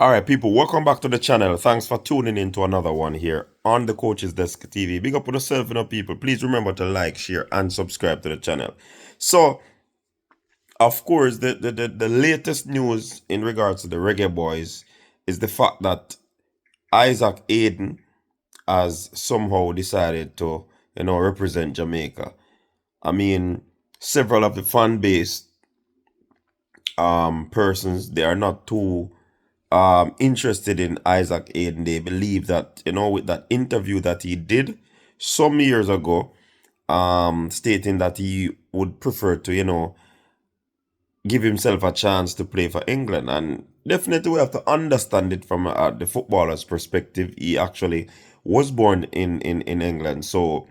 All right, people, welcome back to the channel. Thanks for tuning in to another one here on the Coach's Desk TV. Big up on yourself, people. Please remember to like, share, and subscribe to the channel. So, of course, the latest news in regards to the Reggae Boys is the fact that Isaac Hayden has somehow decided to, represent Jamaica. I mean, several of the fan base persons, they are not too interested in Isaac Hayden. They believe that, with that interview that he did some years ago, stating that he would prefer to, give himself a chance to play for England. And definitely we have to understand it from the footballer's perspective. He actually was born in England. So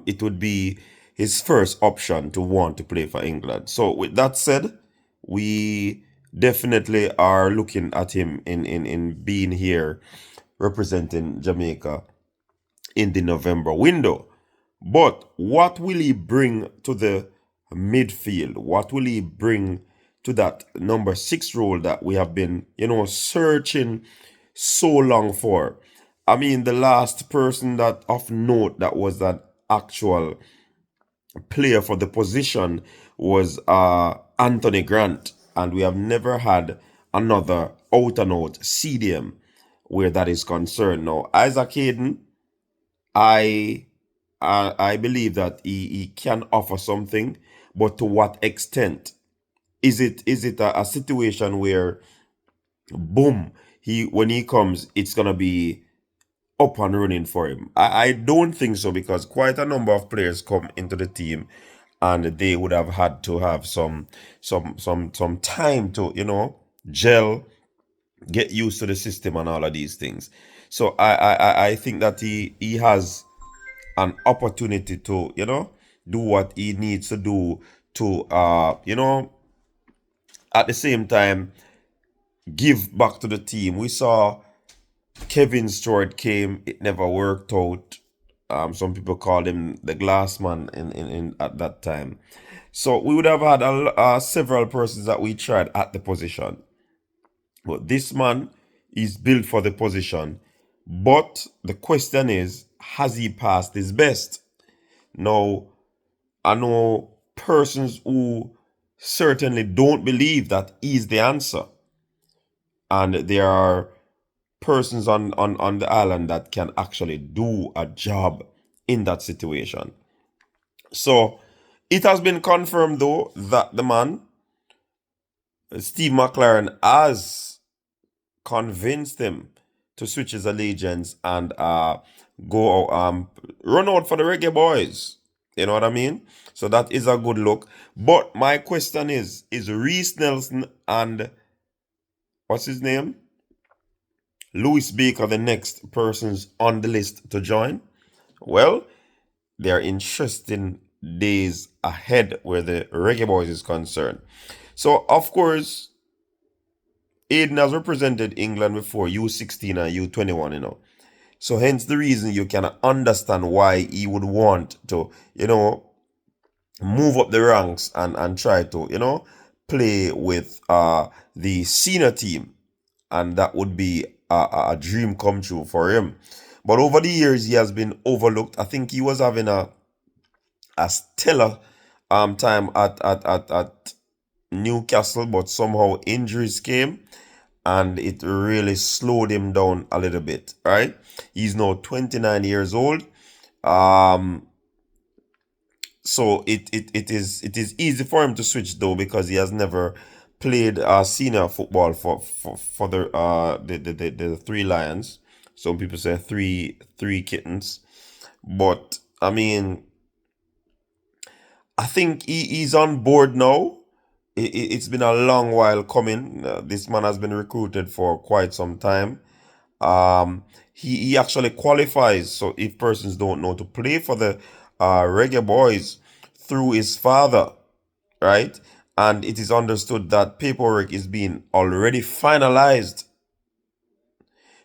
it would be his first option to want to play for England. So with that said, we definitely are looking at him in being here representing Jamaica in the November window. But what will he bring to the midfield? What will he bring to that number 6 role that we have been, searching so long for? I mean, the last person that of note that was an actual player for the position was Anthony Grant, and we have never had another out and out CDM where that is concerned. Now, Isaac Hayden, I believe that he can offer something, but to what extent? Is it a situation where boom, when he comes, it's gonna be up and running for him? I don't think so, because quite a number of players come into the team and they would have had to have some time to gel, get used to the system and all of these things. So I think that he has an opportunity to do what he needs to do to at the same time give back to the team. We saw Kevin Stewart came, it never worked out. Some people called him the glass man in at that time. So we would have had several persons that we tried at the position. But this man is built for the position. But the question is, has he passed his best? Now, I know persons who certainly don't believe that he's the answer. And there are persons on the island that can actually do a job in that situation. So it has been confirmed, though, that the man, Steve McClaren, has convinced him to switch his allegiance and go run out for the Reggae Boys. You know what I mean? So that is a good look. But my question is Reiss Nelson and what's his name? Lewis Baker the next persons on the list to join? Well, there are interesting days ahead where the Reggae Boys is concerned. So, of course, Hayden has represented England before, U16 and U21, So hence the reason you can understand why he would want to, move up the ranks and try to, play with the senior team. And that would be a dream come true for him. But over the years, he has been overlooked. I think he was having a stellar time at Newcastle, but somehow injuries came and it really slowed him down a little bit, right? He's now 29 years old. So it is easy for him to switch, though, because he has never played senior football for the Three Lions. Some people say three kittens. But I mean, I think he's on board now. It's been a long while coming. This man has been recruited for quite some time. He actually qualifies, so if persons don't know, to play for the Reggae Boys through his father, right? And it is understood that paperwork is being already finalized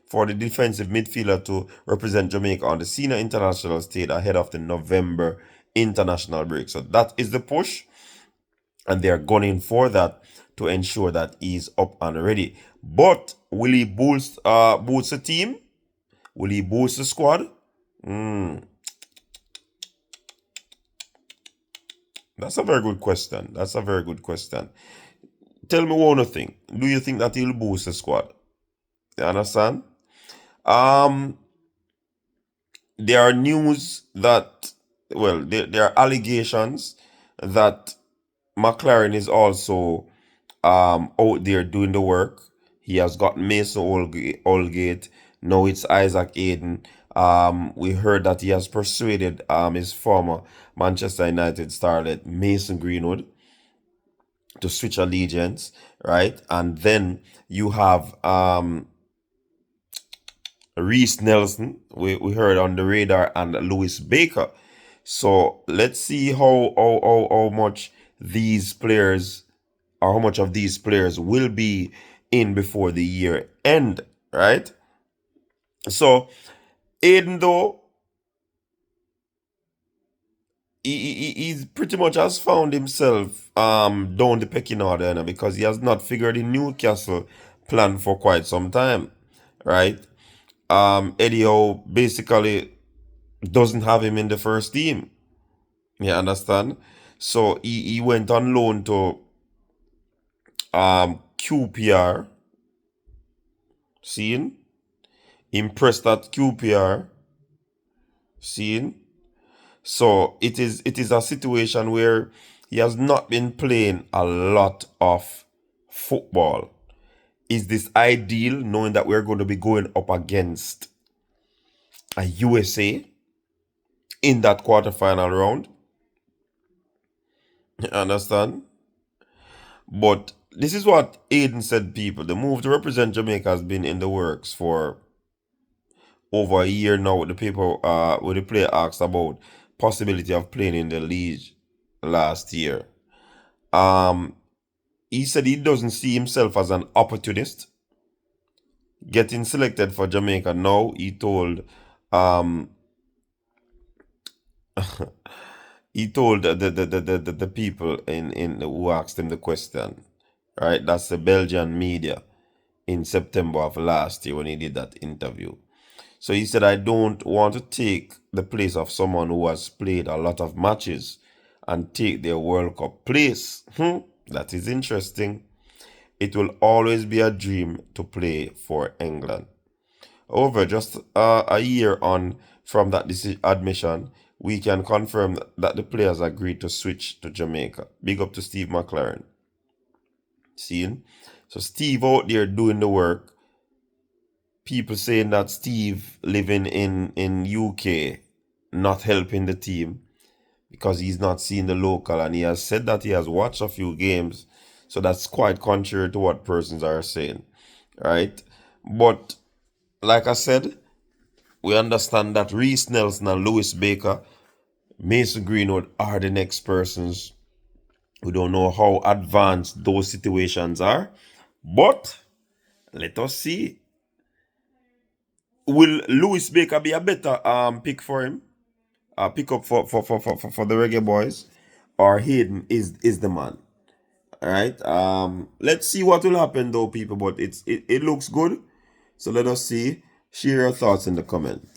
for the defensive midfielder to represent Jamaica on the senior international stage ahead of the November international break. So that is the push, and they are gunning for that to ensure that he's up and ready. But will he boost the team? Will he boost the squad? Mm, that's a very good question. That's a very good question. Tell me one thing. Do you think that he'll boost the squad? You understand? Um, there are news that, well, there are allegations that McClaren is also out there doing the work. He has got Mason Holgate. Now it's Isaac Hayden. We heard that he has persuaded his former Manchester United starlet Mason Greenwood to switch allegiance, right? And then you have Reiss Nelson, we heard on the radar, and Lewis Baker. So let's see how much these players, or how much of these players will be in before the year end, right? So Aiden, though, he's pretty much has found himself down the pecking order, you know, because he has not figured in Newcastle plan for quite some time, right? Eddie Howe basically doesn't have him in the first team. You understand? So he went on loan to QPR, seeing, impressed at QPR, seeing. So it is a situation where he has not been playing a lot of football. Is this ideal, knowing that we're going to be going up against a USA in that quarterfinal round? You understand? But this is what Aiden said, people. The move to represent Jamaica has been in the works for over a year now, with the people with the player asked about possibility of playing in the league last year. Um he said he doesn't see himself as an opportunist getting selected for Jamaica now. Um he told the people in who asked him the question, right? That's the Belgian media in September of last year when he did that interview. So he said, I don't want to take the place of someone who has played a lot of matches and take their World Cup place. That is interesting. It will always be a dream to play for England. However, just a year on from that admission, we can confirm that the players agreed to switch to Jamaica. Big up to Steve McClaren. Seeing? So Steve out there doing the work. People saying that Steve living in UK not helping the team because he's not seeing the local, and he has said that he has watched a few games. So that's quite contrary to what persons are saying, right? But like I said, we understand that Reiss Nelson and Lewis Baker, Mason Greenwood are the next persons. We don't know how advanced those situations are, but let us see. Will Lewis Baker be a better pick for him? Pick up for the Reggae Boys, or Hayden is the man. All right. Let's see what will happen though, people. But it looks good. So let us see. Share your thoughts in the comment.